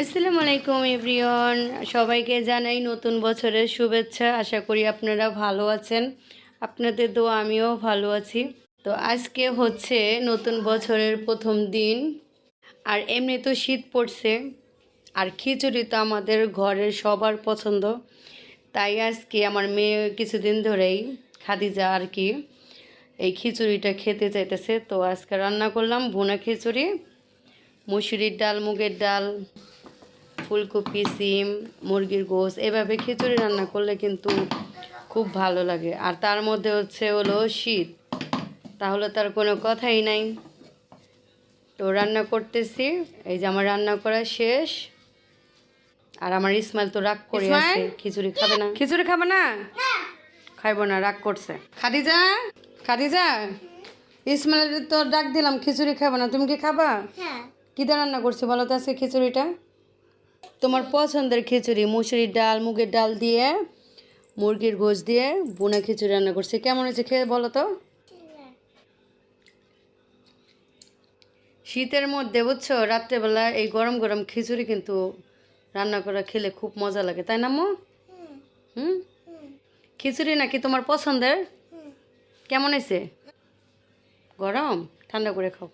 আসসালামু আলাইকুম এভরিওয়ান, সবাইকে জানাই নতুন বছরের শুভেচ্ছা। আশা করি আপনারা ভালো আছেন। আপনাদের দোয়া আমিও ভালো আছি। তো আজকে হচ্ছে নতুন বছরের প্রথম দিন, আর এমনি তো শীত পড়ছে, আর খিচুড়ি তো আমাদের ঘরের সবার পছন্দ। তাই আজকে আমার মেয়ে কিছুদিন ধরেই, খাদিজা আর কি, এই খিচুড়িটা খেতে চাইতেছে। তো আজকে রান্না করলাম ভুনা খিচুড়ি, মুসুরির ডাল, মুগের ডাল, ফুলকপি, সিম, মুরগির গোশ, এভাবে খিচুড়ি রান্না করলে কিন্তু খুব ভালো লাগে। আর তার মধ্যে হলো শীত, তাহলে তার কোনো কথাই নাই। তো রান্না করতেছি, এই যে আমার রান্না করা শেষ। আর আমার ইসমাইল তো রাগ করে আছে, খিচুড়ি খাবে না। খিচুড়ি খাবে না, খাইবো না, রাগ করছে। খাদিজা, খাদিজা, ইসমাইল তো ডাক দিলাম, খিচুড়ি খাবে না, তুমি কি খাবা? কী দিয়ে রান্না করছি বলো তো আজকে খিচুড়িটা? তোমার পছন্দের খিচুড়ি, মুসুরির ডাল, মুগের ডাল দিয়ে, মুরগির গোশ দিয়ে ভুনা খিচুড়ি রান্না করছে। কেমন হয়েছে খেয়ে বলো তো? শীতের মধ্যে বুঝছো, রাত্রেবেলা এই গরম গরম খিচুড়ি কিন্তু রান্না করা খেলে খুব মজা লাগে, তাই না আম্মু? হুম, খিচুড়ি নাকি তোমার পছন্দের? কেমন হয়েছে? গরম, ঠান্ডা করে খাও।